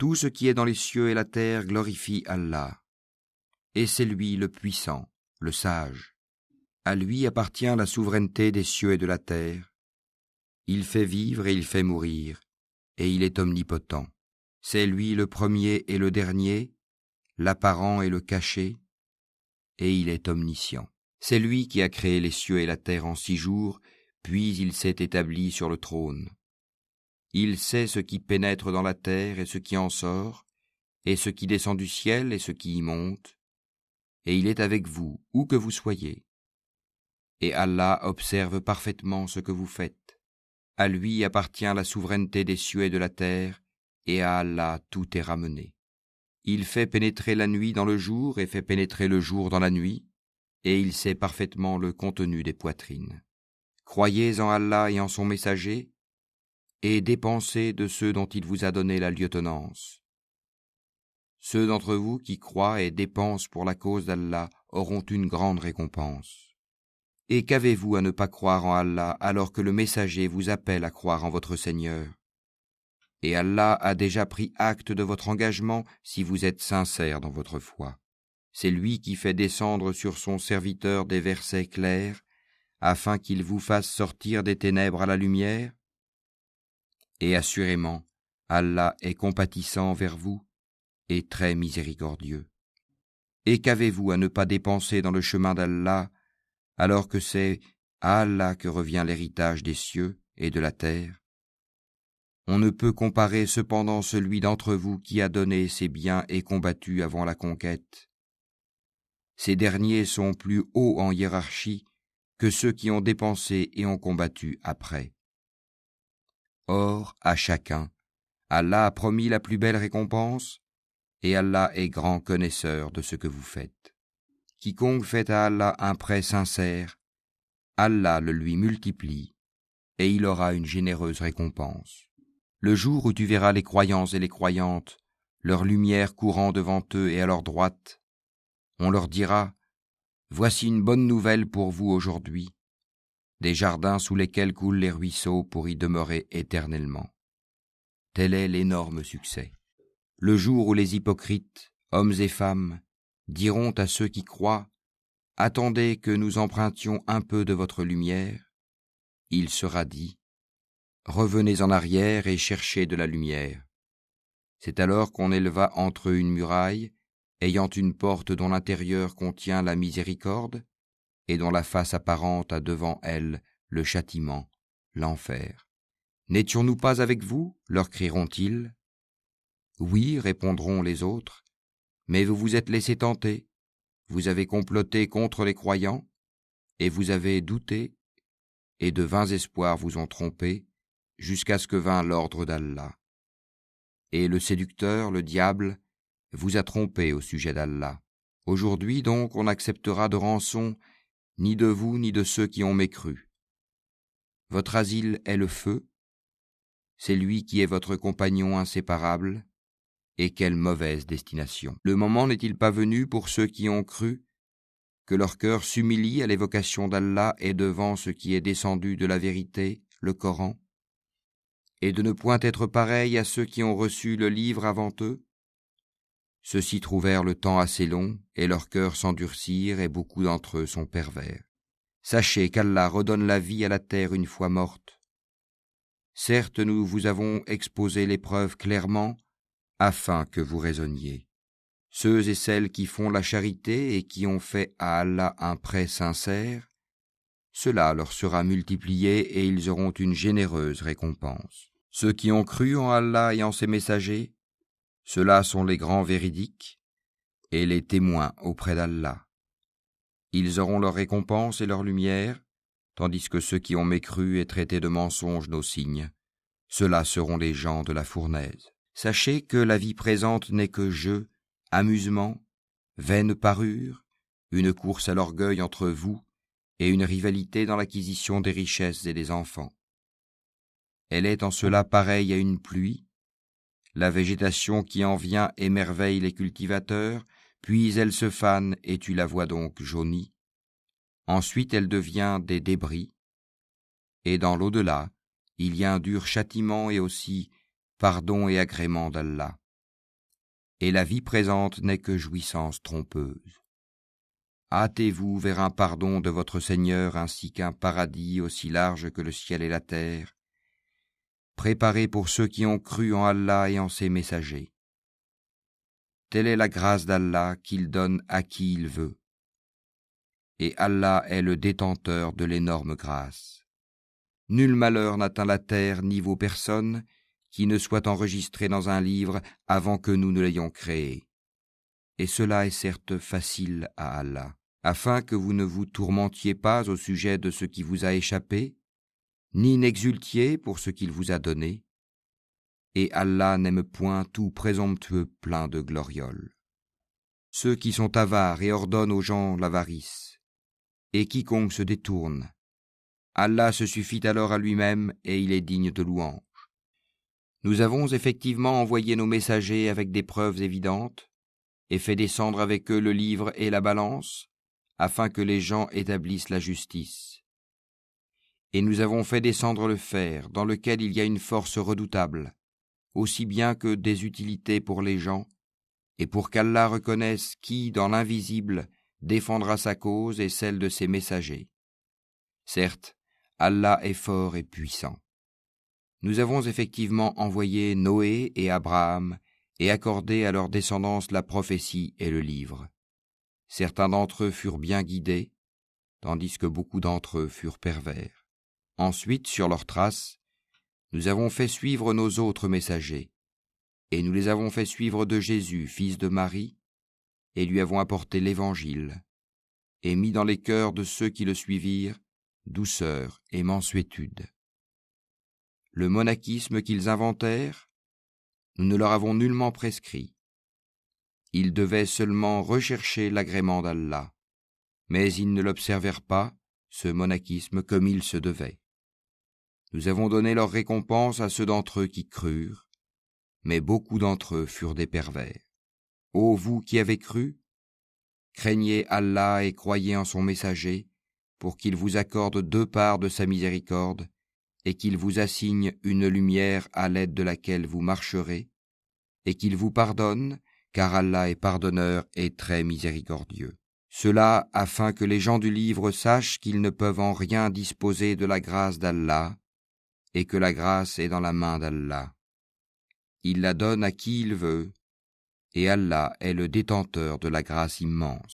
Tout ce qui est dans les cieux et la terre glorifie Allah. Et c'est lui le puissant, le sage. À lui appartient la souveraineté des cieux et de la terre. Il fait vivre et il fait mourir, et il est omnipotent. C'est lui le premier et le dernier, l'apparent et le caché, et il est omniscient. C'est lui qui a créé les cieux et la terre en 6 jours, puis il s'est établi sur le trône. Il sait ce qui pénètre dans la terre et ce qui en sort, et ce qui descend du ciel et ce qui y monte, et il est avec vous, où que vous soyez. Et Allah observe parfaitement ce que vous faites. À lui appartient la souveraineté des cieux et de la terre, et à Allah tout est ramené. Il fait pénétrer la nuit dans le jour et fait pénétrer le jour dans la nuit, et il sait parfaitement le contenu des poitrines. Croyez en Allah et en son messager, et dépensez de ceux dont il vous a donné la lieutenance. Ceux d'entre vous qui croient et dépensent pour la cause d'Allah auront une grande récompense. Et qu'avez-vous à ne pas croire en Allah alors que le messager vous appelle à croire en votre Seigneur? Et Allah a déjà pris acte de votre engagement si vous êtes sincères dans votre foi. C'est lui qui fait descendre sur son serviteur des versets clairs, afin qu'il vous fasse sortir des ténèbres à la lumière. Et assurément, Allah est compatissant vers vous et très miséricordieux. Et qu'avez-vous à ne pas dépenser dans le chemin d'Allah, alors que c'est à Allah que revient l'héritage des cieux et de la terre? On ne peut comparer cependant celui d'entre vous qui a donné ses biens et combattu avant la conquête. Ces derniers sont plus hauts en hiérarchie que ceux qui ont dépensé et ont combattu après. Or, à chacun, Allah a promis la plus belle récompense, et Allah est grand connaisseur de ce que vous faites. Quiconque fait à Allah un prêt sincère, Allah le lui multiplie, et il aura une généreuse récompense. Le jour où tu verras les croyants et les croyantes, leur lumière courant devant eux et à leur droite, on leur dira, « Voici une bonne nouvelle pour vous aujourd'hui, des jardins sous lesquels coulent les ruisseaux pour y demeurer éternellement. » Tel est l'énorme succès. Le jour où les hypocrites, hommes et femmes, diront à ceux qui croient, « Attendez que nous empruntions un peu de votre lumière », il sera dit, « Revenez en arrière et cherchez de la lumière. » C'est alors qu'on éleva entre eux une muraille, ayant une porte dont l'intérieur contient la miséricorde, et dont la face apparente a devant elle le châtiment, l'enfer. « N'étions-nous pas avec vous ?» leur crieront-ils. « Oui, répondront les autres, mais vous vous êtes laissés tenter, vous avez comploté contre les croyants, et vous avez douté, et de vains espoirs vous ont trompé, jusqu'à ce que vint l'ordre d'Allah. Et le séducteur, le diable, vous a trompé au sujet d'Allah. Aujourd'hui donc on n'acceptera de rançon ni de vous ni de ceux qui ont mécru. Votre asile est le feu, c'est lui qui est votre compagnon inséparable, et quelle mauvaise destination. Le moment n'est-il pas venu pour ceux qui ont cru, que leur cœur s'humilie à l'évocation d'Allah et devant ce qui est descendu de la vérité, le Coran, et de ne point être pareils à ceux qui ont reçu le livre avant eux? Ceux-ci trouvèrent le temps assez long, et leurs cœurs s'endurcirent, et beaucoup d'entre eux sont pervers. Sachez qu'Allah redonne la vie à la terre une fois morte. Certes, nous vous avons exposé les preuves clairement, afin que vous raisonniez. Ceux et celles qui font la charité et qui ont fait à Allah un prêt sincère, cela leur sera multiplié et ils auront une généreuse récompense. Ceux qui ont cru en Allah et en ses messagers, ceux-là sont les grands véridiques et les témoins auprès d'Allah. Ils auront leur récompense et leur lumière, tandis que ceux qui ont mécru et traité de mensonges nos signes, ceux-là seront les gens de la fournaise. Sachez que la vie présente n'est que jeu, amusement, vaine parure, une course à l'orgueil entre vous et une rivalité dans l'acquisition des richesses et des enfants. Elle est en cela pareille à une pluie. La végétation qui en vient émerveille les cultivateurs, puis elle se fane et tu la vois donc jaunie. Ensuite elle devient des débris. Et dans l'au-delà, il y a un dur châtiment et aussi pardon et agrément d'Allah. et la vie présente n'est que jouissance trompeuse. Hâtez-vous vers un pardon de votre Seigneur ainsi qu'un paradis aussi large que le ciel et la terre, préparé pour ceux qui ont cru en Allah et en ses messagers. Telle est la grâce d'Allah qu'il donne à qui il veut. Et Allah est le détenteur de l'énorme grâce. Nul malheur n'atteint la terre ni vos personnes qui ne soit enregistré dans un livre avant que nous ne l'ayons créé. Et cela est certes facile à Allah, afin que vous ne vous tourmentiez pas au sujet de ce qui vous a échappé, ni n'exultiez pour ce qu'il vous a donné, et Allah n'aime point tout présomptueux plein de glorioles. Ceux qui sont avares et ordonnent aux gens l'avarice, et quiconque se détourne, Allah se suffit alors à lui-même et il est digne de louange. Nous avons effectivement envoyé nos messagers avec des preuves évidentes, et fait descendre avec eux le livre et la balance, afin que les gens établissent la justice. Et nous avons fait descendre le fer, dans lequel il y a une force redoutable, aussi bien que des utilités pour les gens, et pour qu'Allah reconnaisse qui, dans l'invisible, défendra sa cause et celle de ses messagers. Certes, Allah est fort et puissant. Nous avons effectivement envoyé Noé et Abraham et accordé à leur descendance la prophétie et le livre. Certains d'entre eux furent bien guidés, tandis que beaucoup d'entre eux furent pervers. Ensuite, sur leurs traces, nous avons fait suivre nos autres messagers, et nous les avons fait suivre de Jésus, fils de Marie, et lui avons apporté l'Évangile, et mis dans les cœurs de ceux qui le suivirent douceur et mansuétude. Le monachisme qu'ils inventèrent, nous ne leur avons nullement prescrit. Ils devaient seulement rechercher l'agrément d'Allah, mais ils ne l'observèrent pas, ce monachisme, comme il se devait. Nous avons donné leur récompense à ceux d'entre eux qui crurent, mais beaucoup d'entre eux furent des pervers. Ô vous qui avez cru, craignez Allah et croyez en son messager, pour qu'il vous accorde 2 parts de sa miséricorde, et qu'il vous assigne une lumière à l'aide de laquelle vous marcherez, et qu'il vous pardonne, car Allah est pardonneur et très miséricordieux. Cela afin que les gens du livre sachent qu'ils ne peuvent en rien disposer de la grâce d'Allah, et que la grâce est dans la main d'Allah. Il la donne à qui il veut, et Allah est le détenteur de la grâce immense.